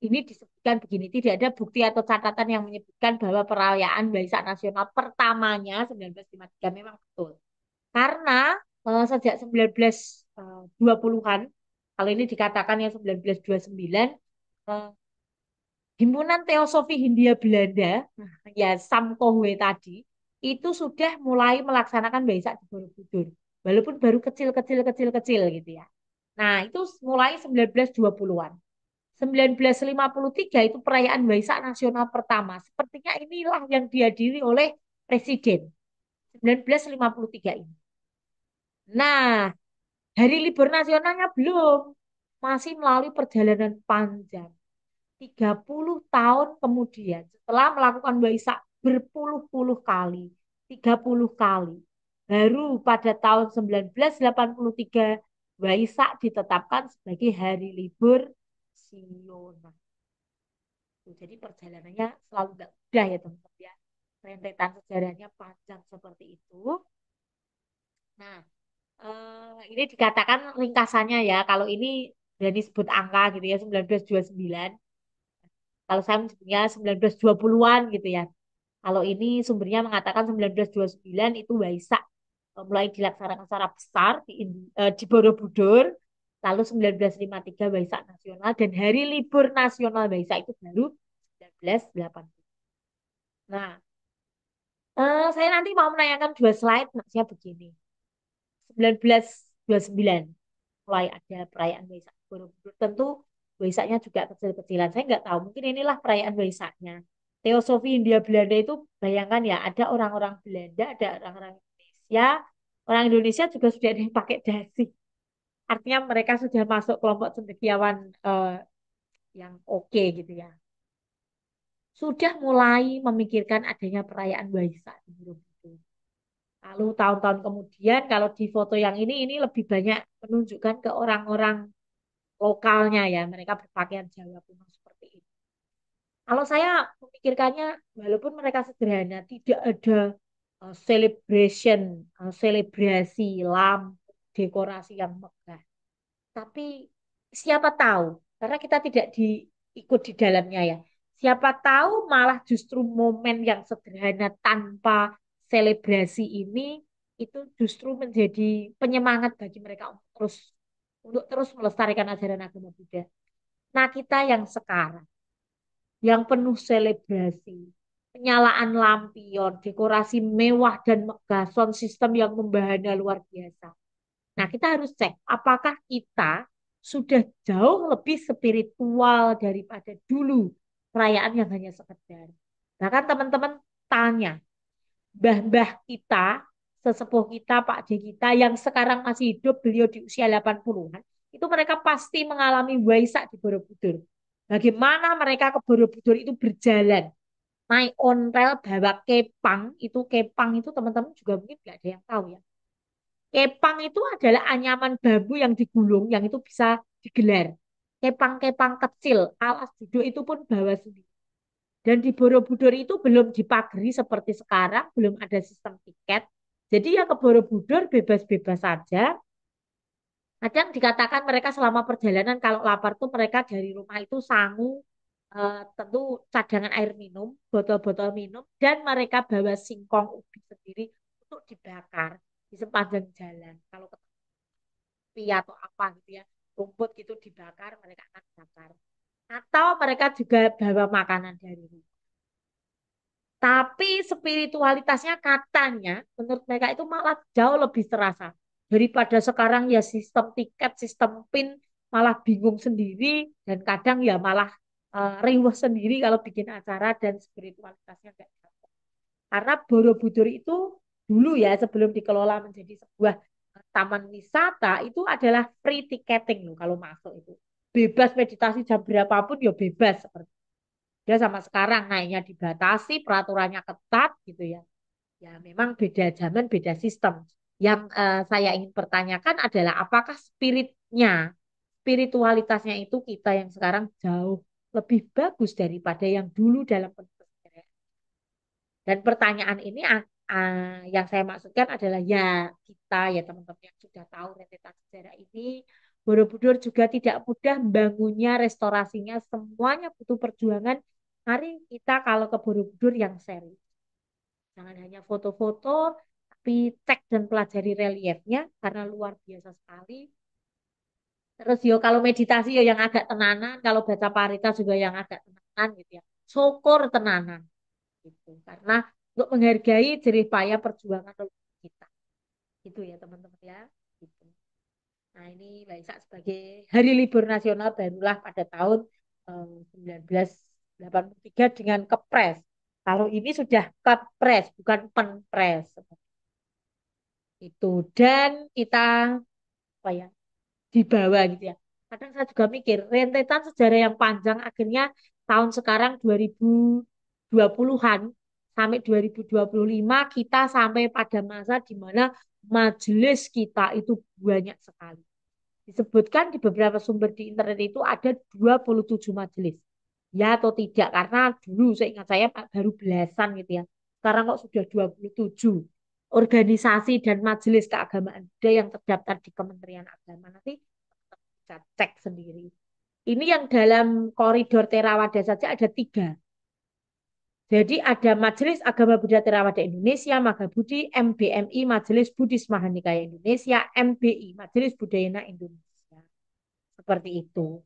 ini disebutkan begini, tidak ada bukti atau catatan yang menyebutkan bahwa perayaan Waisak Nasional pertamanya 1953 memang betul. Karena sejak 1920-an Kalau ini dikatakan yang 1929, eh, Himpunan Teosofi Hindia Belanda, ya Samkohwe tadi, itu sudah mulai melaksanakan Waisak di Borobudur. Walaupun baru kecil-kecil gitu ya. Nah, itu mulai 1920-an. 1953 itu perayaan Waisak nasional pertama. Sepertinya inilah yang dihadiri oleh Presiden 1953 ini. Nah, hari libur nasionalnya belum. Masih melalui perjalanan panjang. 30 tahun kemudian, setelah melakukan Waisak berpuluh-puluh kali, 30 kali, baru pada tahun 1983 Waisak ditetapkan sebagai hari libur nasional. Jadi perjalanannya selalu nggak mudah ya teman-teman ya. Rentetan sejarahnya panjang seperti itu. Nah, ini dikatakan ringkasannya ya. Kalau ini sudah disebut angka gitu ya, 1929. Kalau saya menyebutnya 1920-an gitu ya. Kalau ini sumbernya mengatakan 1929 itu Waisak mulai dilaksanakan secara besar di Borobudur. Lalu 1953 Waisak Nasional dan Hari Libur Nasional Waisak itu baru 1980. Nah, saya nanti mau menanyakan dua slide, maksudnya begini. 1929 mulai ada perayaan Waisak Borobudur. Tentu Waisaknya juga kecil-kecilan. Saya nggak tahu, mungkin inilah perayaan Waisaknya. Teosofi Hindia Belanda itu bayangkan ya, ada orang-orang Belanda, ada orang-orang Indonesia. Orang Indonesia juga sudah ada yang pakai dasi. Artinya mereka sudah masuk kelompok cendekiawan yang oke gitu ya. Sudah mulai memikirkan adanya perayaan Waisak di Borobudur. Lalu tahun-tahun kemudian kalau di foto yang ini lebih banyak menunjukkan ke orang-orang lokalnya ya, mereka berpakaian Jawa kuno seperti itu. Kalau saya memikirkannya, walaupun mereka sederhana, tidak ada celebration, selebrasi, lampu, dekorasi yang megah. Tapi siapa tahu, karena kita tidak diikut di dalamnya ya. Siapa tahu malah justru momen yang sederhana tanpa selebrasi ini itu justru menjadi penyemangat bagi mereka untuk terus melestarikan ajaran agama Buddha. Nah, kita yang sekarang yang penuh selebrasi, penyalaan lampion, dekorasi mewah dan megah, sound system yang membahana luar biasa. Nah, kita harus cek apakah kita sudah jauh lebih spiritual daripada dulu perayaan yang hanya sekedar. Bahkan teman-teman tanya, mbah-mbah kita, sesepuh kita, Pak D kita yang sekarang masih hidup, beliau di usia 80-an, itu mereka pasti mengalami Waisak di Borobudur. Bagaimana mereka ke Borobudur itu berjalan, naik ontel, bawa kepang itu teman-teman juga mungkin nggak ada yang tahu ya. Kepang itu adalah anyaman bambu yang digulung, yang itu bisa digelar. Kepang-kepang kecil, alas duduk itu pun bawa sendiri. Dan di Borobudur itu belum dipagari seperti sekarang, belum ada sistem tiket. Jadi ya ke Borobudur bebas-bebas saja. Kadang dikatakan mereka selama perjalanan kalau lapar tuh mereka dari rumah itu sangu, tentu cadangan air minum, botol-botol minum, dan mereka bawa singkong ubi sendiri untuk dibakar di sepanjang jalan. Kalau ketemu atau apa gitu ya, rumput gitu dibakar, mereka akan bakar. Atau mereka juga bawa makanan dari rumah. Tapi spiritualitasnya katanya menurut mereka itu malah jauh lebih terasa daripada sekarang ya sistem tiket, sistem PIN malah bingung sendiri dan kadang ya malah riweh sendiri kalau bikin acara dan spiritualitasnya enggak dapat. Karena Borobudur itu dulu ya sebelum dikelola menjadi sebuah taman wisata itu adalah free ticketing loh kalau masuk itu. Bebas meditasi jam berapapun ya bebas seperti dia sama sekarang naiknya dibatasi, peraturannya ketat gitu ya. Ya memang beda zaman, beda sistem. Yang saya ingin pertanyakan adalah apakah spiritualitasnya itu kita yang sekarang jauh lebih bagus daripada yang dulu dalam penelitian. Dan pertanyaan ini yang saya maksudkan adalah ya kita ya teman-teman yang sudah tahu rentetan sejarah ini, Borobudur juga tidak mudah membangunnya, restorasinya, semuanya butuh perjuangan. Mari kita kalau ke Borobudur yang serius. Jangan hanya foto-foto, tapi cek dan pelajari reliefnya karena luar biasa sekali. Terus yo kalau meditasi yo yang agak tenanan, kalau baca parita juga yang agak tenanan gitu ya. Syukur tenanan gitu. Karena untuk menghargai jerih payah perjuangan leluhur kita. Gitu ya teman-teman ya. Gitu. Nah ini Waisak sebagai hari libur nasional barulah pada tahun 1983 dengan kepres. Kalau ini sudah kepres, bukan penpres. Itu. Dan kita apa ya di bawah gitu ya. Kadang saya juga mikir, rentetan sejarah yang panjang akhirnya tahun sekarang 2020-an sampai 2025 kita sampai pada masa di mana majelis kita itu banyak sekali. Disebutkan di beberapa sumber di internet itu ada 27 majelis. Ya atau tidak, karena dulu saya ingat saya baru belasan gitu ya. Sekarang kok sudah 27 organisasi dan majelis keagamaan ada yang terdaftar di Kementerian Agama. Nanti bisa cek sendiri. Ini yang dalam koridor Theravada saja ada 3. Jadi ada Majelis Agama Buddha Theravada Indonesia, Magabudi, MBMI, Majelis Buddhis Mahanikaya Indonesia, MBI, Majelis Budayana Indonesia. Seperti itu.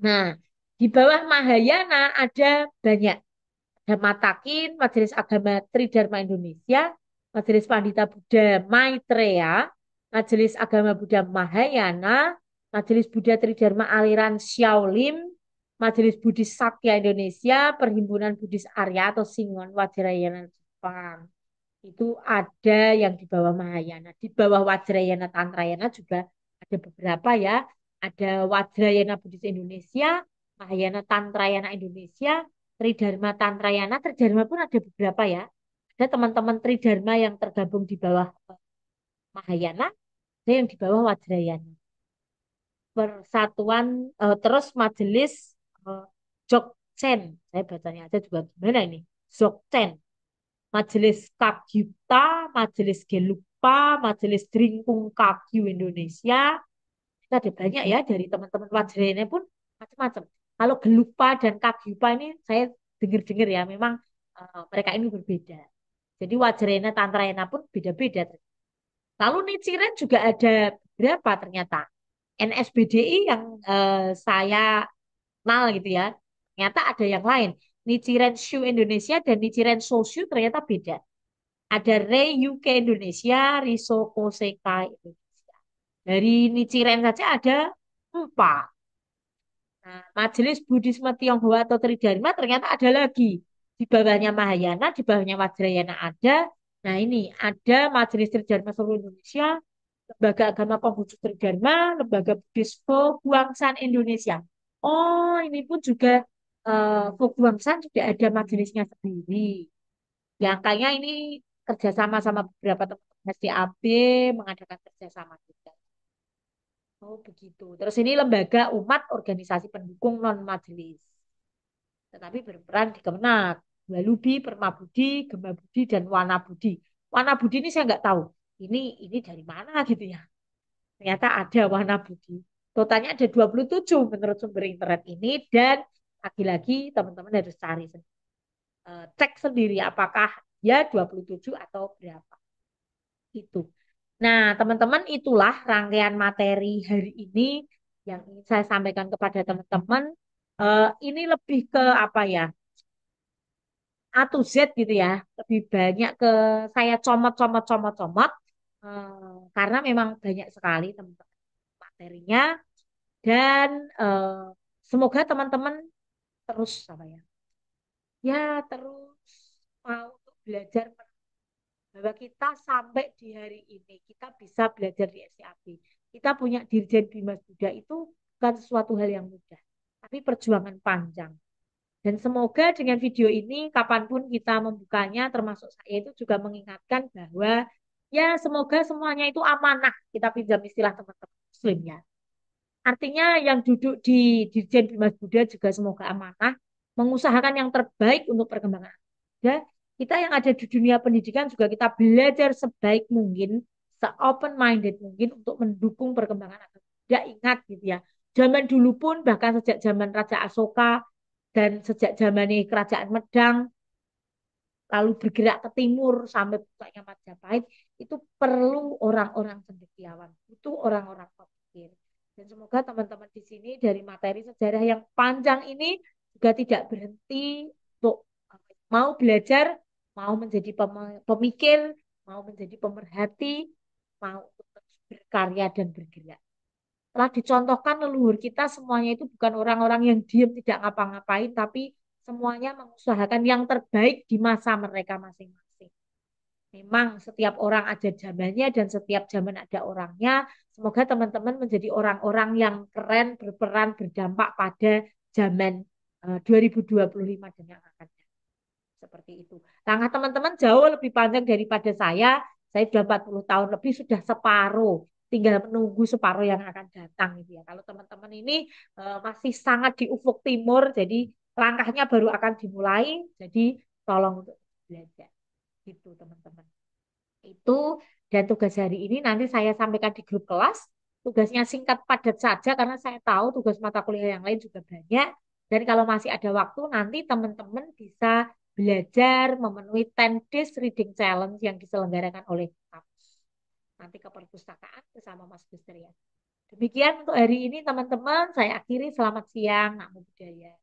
Nah, di bawah Mahayana ada banyak. Ada Matakin, Majelis Agama Tridharma Indonesia, Majelis Pandita Buddha Maitreya, Majelis Agama Buddha Mahayana, Majelis Buddha Tridharma Aliran Shaolin, Majelis Buddhis Sakya Indonesia, Perhimpunan Buddhis Arya atau Singon Wajrayana Jepang. Itu ada yang di bawah Mahayana. Di bawah Wajrayana Tantrayana juga ada beberapa ya. Ada Wajrayana Buddhis Indonesia, Mahayana Tantrayana Indonesia, Tridharma Tantrayana. Tridharma pun ada beberapa ya. Ada teman-teman Tridharma yang tergabung di bawah Mahayana, ada yang di bawah Wajrayana. Persatuan terus Majelis eh, Dzogchen. Saya bacanya aja juga gimana ini? Dzogchen. Majelis Kagyuta, Majelis Gelupa, Majelis Dringkung Kagyu Indonesia. Kita ada banyak ya dari teman-teman Wajrayana pun macam-macam. Kalau Gelupa dan Kagyupa ini saya dengar-dengar ya memang mereka ini berbeda. Jadi Wajrayana Tantrayana pun beda-beda. Lalu Nichiren juga ada berapa ternyata. NSBDI yang saya kenal gitu ya. Ternyata ada yang lain. Nichiren Shu Indonesia dan Nichiren Soshu ternyata beda. Ada Rei UK Indonesia, Riso Koseka Indonesia. Dari Nichiren saja ada 4. Nah, Majelis Buddhisme Tionghoa atau Tridharma ternyata ada lagi. Di bawahnya Mahayana, di bawahnya Wajrayana ada. Nah ini ada Majelis Tridharma seluruh Indonesia, Lembaga Agama Konghucu Tridharma, Lembaga Buddhis Guangsan Indonesia. Oh, ini pun juga Guangsan juga ada majelisnya sendiri. Ya, kayaknya ini kerjasama sama beberapa teman SDAB mengadakan kerjasama juga. Oh, begitu. Terus ini lembaga umat organisasi pendukung non majelis. Tetapi berperan di Kemenak. Walubi, Permabudi, Gemabudi, dan Wanabudi. Wanabudi ini saya nggak tahu. Ini dari mana gitu ya. Ternyata ada Wanabudi. Totalnya ada 27 menurut sumber internet ini. Dan lagi-lagi teman-teman harus cari sendiri. Cek sendiri apakah ya 27 atau berapa. Itu. Nah, teman-teman, itulah rangkaian materi hari ini yang ingin saya sampaikan kepada teman-teman. Ini lebih ke apa ya? A to Z gitu ya. Lebih banyak ke saya comot karena memang banyak sekali teman-teman materinya dan semoga teman-teman terus apa ya? Ya, terus mau untuk belajar bahwa kita sampai di hari ini kita bisa belajar di SCAB. Kita punya Dirjen Bimas Buddha itu bukan sesuatu hal yang mudah, tapi perjuangan panjang. Dan semoga dengan video ini kapanpun kita membukanya, termasuk saya itu juga mengingatkan bahwa ya semoga semuanya itu amanah. Kita pinjam istilah teman-teman Muslim ya. Artinya yang duduk di Dirjen Bimas Buddha juga semoga amanah, mengusahakan yang terbaik untuk perkembangan. Ya, kita yang ada di dunia pendidikan juga kita belajar sebaik mungkin, se-open minded mungkin untuk mendukung perkembangan agama. Tidak ingat gitu ya. Zaman dulu pun bahkan sejak zaman Raja Asoka dan sejak zaman Kerajaan Medang lalu bergerak ke timur sampai puncaknya Majapahit itu perlu orang-orang cendekiawan, itu orang-orang pemikir. Dan semoga teman-teman di sini dari materi sejarah yang panjang ini juga tidak berhenti untuk mau belajar, mau menjadi pemikir, mau menjadi pemerhati, mau terus berkarya dan bergerak. Telah dicontohkan leluhur kita semuanya itu bukan orang-orang yang diam tidak ngapa-ngapain, tapi semuanya mengusahakan yang terbaik di masa mereka masing-masing. Memang setiap orang ada zamannya dan setiap zaman ada orangnya. Semoga teman-teman menjadi orang-orang yang keren, berperan, berdampak pada zaman 2025 dan yang akan datang. Seperti itu. Langkah teman-teman jauh lebih panjang daripada saya. Saya sudah 40 tahun lebih, sudah separuh. Tinggal menunggu separuh yang akan datang. Gitu ya. Kalau teman-teman ini masih sangat di ufuk timur, jadi langkahnya baru akan dimulai. Jadi tolong untuk belajar. Gitu teman-teman. Itu dan tugas hari ini nanti saya sampaikan di grup kelas. Tugasnya singkat padat saja karena saya tahu tugas mata kuliah yang lain juga banyak. Dan kalau masih ada waktu nanti teman-teman bisa belajar memenuhi 10 days reading challenge yang diselenggarakan oleh kampus. Nanti ke perpustakaan bersama Mas Buster ya. Demikian untuk hari ini teman-teman. Saya akhiri. Selamat siang. Namo Buddhaya.